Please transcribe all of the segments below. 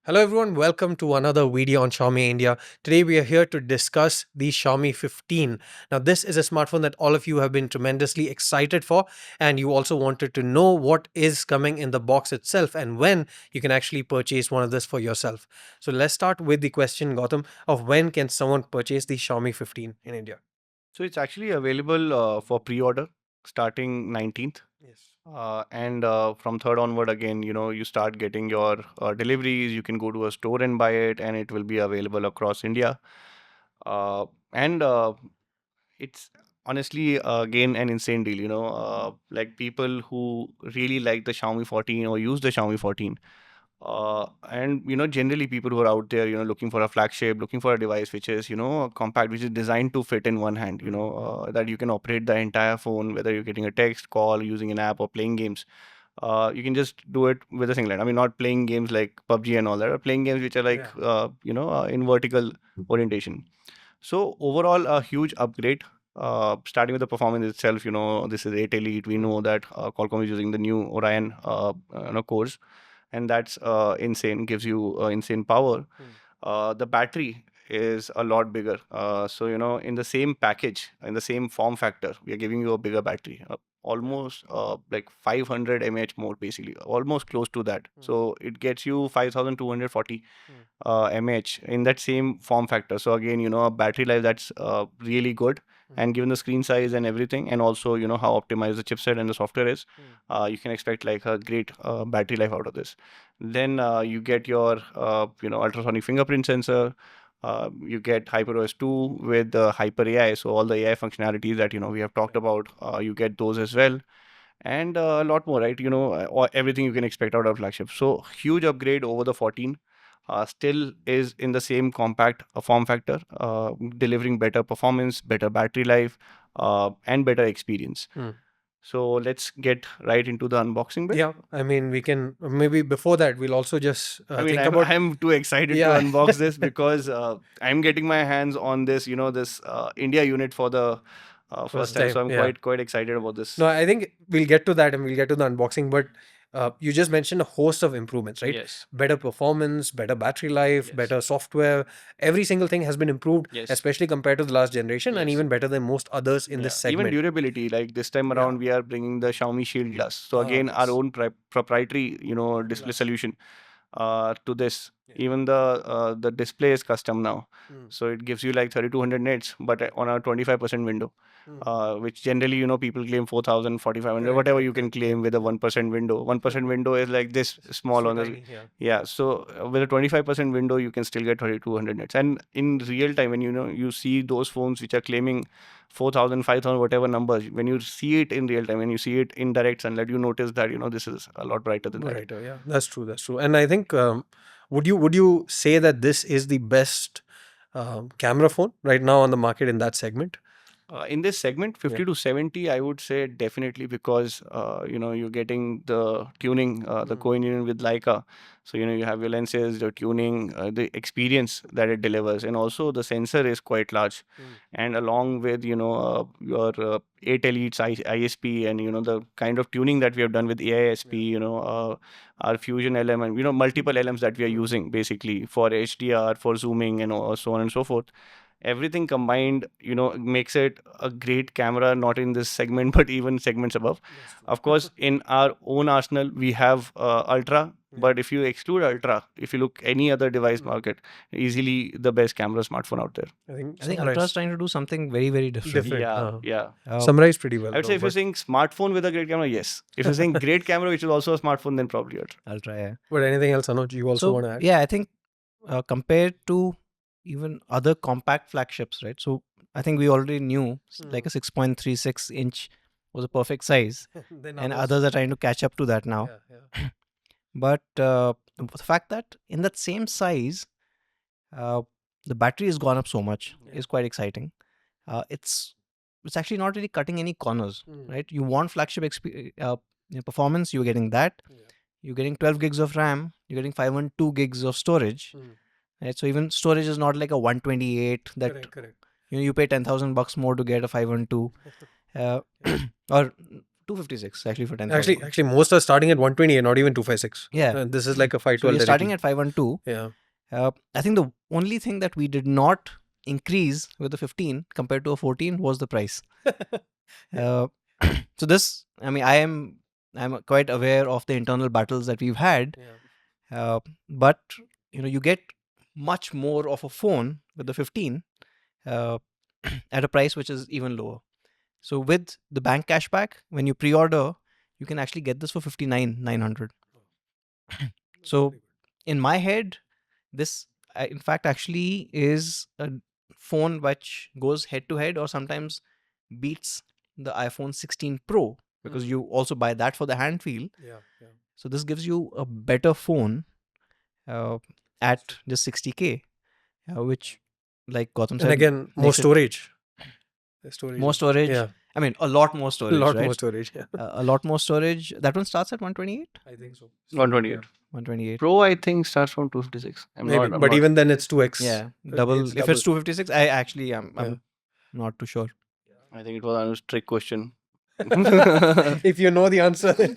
Hello everyone, welcome to another video on Xiaomi India. Today we are here to discuss the Xiaomi 15. Now this is a smartphone that all of you have been tremendously excited for, and you also wanted to know what is coming in the box itself and when you can actually purchase one of this for yourself. So let's start with the question, Gautam, of when can someone purchase the Xiaomi 15 in India? So it's actually available for pre-order starting 19th. Yes. And from third onward, again, you start getting your deliveries. You can go to a store and buy it, and it will be available across India. And it's honestly, again, an insane deal. Like people who really like the Xiaomi 14 or use the Xiaomi 14. And generally people who are out there, looking for a flagship, looking for a device which is, compact, which is designed to fit in one hand, that you can operate the entire phone, whether you're getting a text, call, using an app, or playing games. You can just do it with a single hand. I mean, not playing games like PUBG and all that, but playing games which are like, Yeah. in vertical orientation. So overall, a huge upgrade. Starting with the performance itself, this is 8 Elite. We know that Qualcomm is using the new Orion, cores, and that's insane. Gives you insane power. Hmm. The battery is a lot bigger. So in the same package, in the same form factor, we are giving you a bigger battery. Almost like 500 mAh more, basically, almost close to that. Hmm. So it gets you 5240 Hmm. mAh in that same form factor. So again, a battery life that's really good. Hmm. And given the screen size and everything, and also how optimized the chipset and the software is, Hmm. you can expect like a great battery life out of this. Then you get your ultrasonic fingerprint sensor. You get HyperOS 2 with Hyper AI. So all the AI functionalities that we have talked about, you get those as well, and a lot more, right? Everything you can expect out of flagship. So huge upgrade over the 14. Still is in the same compact form factor, delivering better performance, better battery life, and better experience. Hmm. So let's get right into the unboxing bit. Yeah, I mean, we can maybe before that, we'll also just I mean, think I'm about. I'm too excited to Yeah. unbox this because I'm getting my hands on this, this India unit for the first First time. time. So I'm Yeah. quite excited about this. No, I think we'll get to that and we'll get to the unboxing. But you just mentioned a host of improvements, right? Yes. Better performance, better battery life, Yes. better software. Every single thing has been improved, Yes. especially compared to the last generation, and Yes. even better than most others in this Yeah, even segment. durability. Like this time Yeah. around, we are bringing the Xiaomi Shield Plus. So Ah, again, our yes. own proprietary, display Glass. solution to this. Yeah. Even the display is custom now, Mm. so it gives you like 3200 nits, but on a 25% window, Mm. which generally people claim 4000, 4500, Correct, whatever correct, you can correct. Yeah, claim with a yeah. 1% window. 1% window is like this small So on the. tiny. Yeah. Yeah, so with a 25% window, you can still get 3200 nits. And in real time, when you see those phones which are claiming 4000, 5000, whatever numbers, when you see it in real time, when you see it in direct sunlight, you notice that this is a lot brighter than that. Right. Yeah. That's true. That's true. And I think would you say that this is the best camera phone right now on the market in that segment? In this segment, Yeah. 50 to 70, I would say definitely, because you're getting the tuning, the Mm. co-union with Leica. So you have your lenses, the tuning, the experience that it delivers, and also the sensor is quite large. Mm. And along with your 8 Elites ISP, and the kind of tuning that we have done with AISP, Yeah. our Fusion LM, and multiple LMs that we are Mm. using basically for HDR, for zooming, and so on and so forth. Everything combined, makes it a great camera, not in this segment but even segments above. That's true. Of course, in our own arsenal, we have Ultra. Yeah. But if you exclude Ultra, if you look any other device Mm. market, easily the best camera smartphone out there. I think I think Ultra is summarize trying to do something very, very different. different. Yeah, yeah. Uh, Summarize pretty well I would say though. if you're But saying smartphone with a great camera, yes. If you're saying great camera which is also a smartphone, then probably Ultra. Ultra, yeah. but anything else, Anuj, you also So want to add? yeah, I think compared to even other compact flagships, right? So I think we already knew like a 6.36-inch was a perfect size, Then and others. others are trying to catch up to that now. Yeah. Yeah. But the fact that in that same size, uh, the battery has gone up so much Yeah. is quite exciting. It's actually not really cutting any corners, Mm. right? You want flagship performance, you're getting that. Yeah. You're getting 12 gigs of RAM, you're getting 512 gigs of storage, Mm. right? So even storage is not like a 128 that Correct. you pay 10,000 bucks more to get a 512, uh, Yeah. or 256 actually for 10,000. Actually, most are starting at 128, not even 256. Yeah. And this is like a So 512. you're starting at 512. Yeah. I think the only thing that we did not increase with the 15 compared to a 14 was the price. Uh, so this, I mean, I'm quite aware of the internal battles that we've had, but you get much more of a phone with the 15 at a price which is even lower. So with the bank cashback, when you pre-order, you can actually get this for 59,900. So in my head, this in fact actually is a phone which goes head to head or sometimes beats the iPhone 16 Pro, because you also buy that for the hand feel. Yeah. So this gives you a better phone at just 60K, which, like Gautam said, And again, more makes it storage. The storage. more storage. Yeah. I mean, a lot more A storage, lot right? more storage. Yeah. A lot more storage. That one starts at 128. I think so. 128. 128. Pro, I think, starts from 256. Maybe, but even then it's 2x. Yeah, double. If it's 256, I actually am. Yeah. I'm not too sure. I think it was a trick question. If you know the answer. then-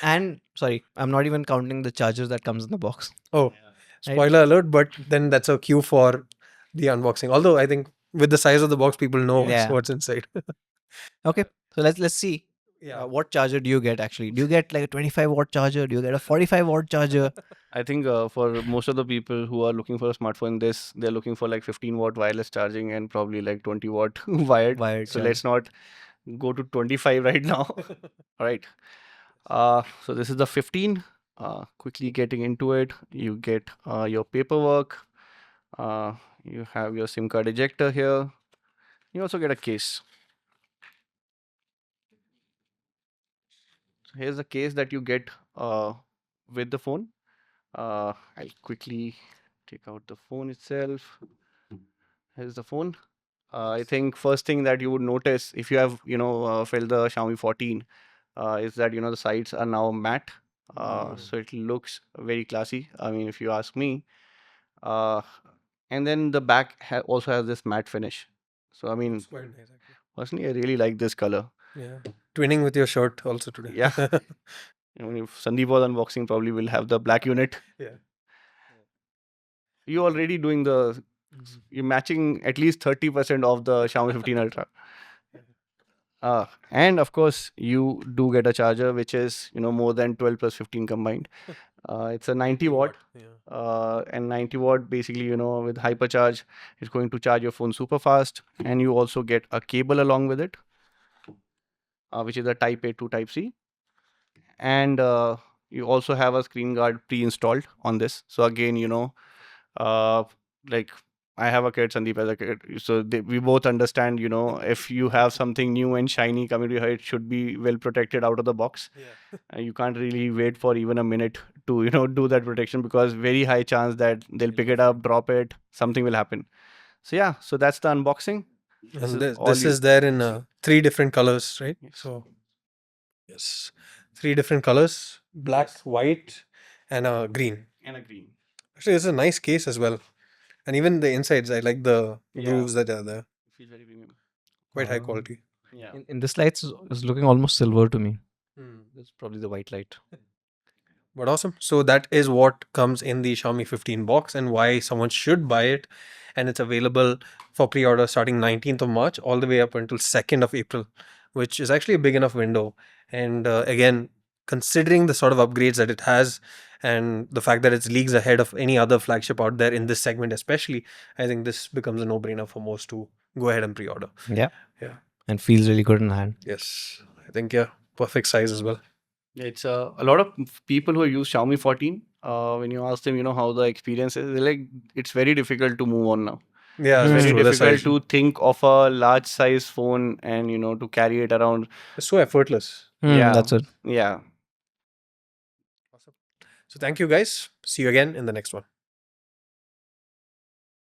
And sorry, I'm not even counting the charger that comes in the box. Oh, Right. spoiler alert, but then that's a cue for the unboxing. Although I think with the size of the box, people know Yeah. what's inside. Okay, so let's see. What charger do you get actually? Do you get like a 25-watt charger? Do you get a 45-watt charger? I think for most of the people who are looking for a smartphone, they're looking for like 15-watt wireless charging and probably like 20-watt wired. Wired So charger. let's not go to 25 right now. All right. So this is the 15. Quickly getting into it, you get your paperwork. You have your SIM card ejector here. You also get a case. So here's the case that you get with the phone. I'll quickly take out the phone itself. Here's the phone. I think first thing that you would notice if you have filled the Xiaomi 14 is that the sides are now matte. So it looks very classy. I mean, if you ask me. And then the back also has this matte finish. So I mean, It's quite nice, actually. personally, I really like this color. Yeah. Twinning with your shirt also today. Yeah. If Sandeep was unboxing, probably will have the black unit. Yeah. You're already doing you're matching at least 30% of the Xiaomi 15 Ultra. And of course, you do get a charger which is more than 12 plus 15 combined. It's a 90 watt. Yeah. And 90 watt basically with hypercharge, it's going to charge your phone super fast. And you also get a cable along with it, which is a Type A to Type C. And you also have a screen guard pre-installed on this. So again, like I have a kid, Sandeep has a kid, so we both understand, if you have something new and shiny coming to your head, it should be well protected out of the box. Yeah. You can't really wait for even a minute to do that protection, because very high chance that they'll pick it up, drop it, something will happen. So yeah, so that's the unboxing. And is all this you- is there in 3 different colors, right? Yes. So, yes, 3 different colors: black, white, and green. And a green. Actually, it's a nice case as well. And even the insides, I like the Yeah. grooves that are there. It feels very premium. Quite high Um, quality. Yeah. In this light, it's looking almost silver to me. It's probably the white light. But awesome. So that is what comes in the Xiaomi 15 box and why someone should buy it. And it's available for pre-order starting 19th of March all the way up until 2nd of April, which is actually a big enough window. And again, considering the sort of upgrades that it has and the fact that it's leagues ahead of any other flagship out there in this segment especially, I think this becomes a no-brainer for most to go ahead and pre-order. Yeah. Yeah. And feels really good in the hand. Yes. I think, yeah, perfect size as well. It's a lot of people who use Xiaomi 14. When you ask them, how the experience is, they're like, it's very difficult to move on now. Yeah, Hmm. that's Very true. The difficult size. to think of a large size phone and to carry it around. It's so effortless. Yeah. That's it. Yeah. Awesome. So thank you guys. See you again in the next one.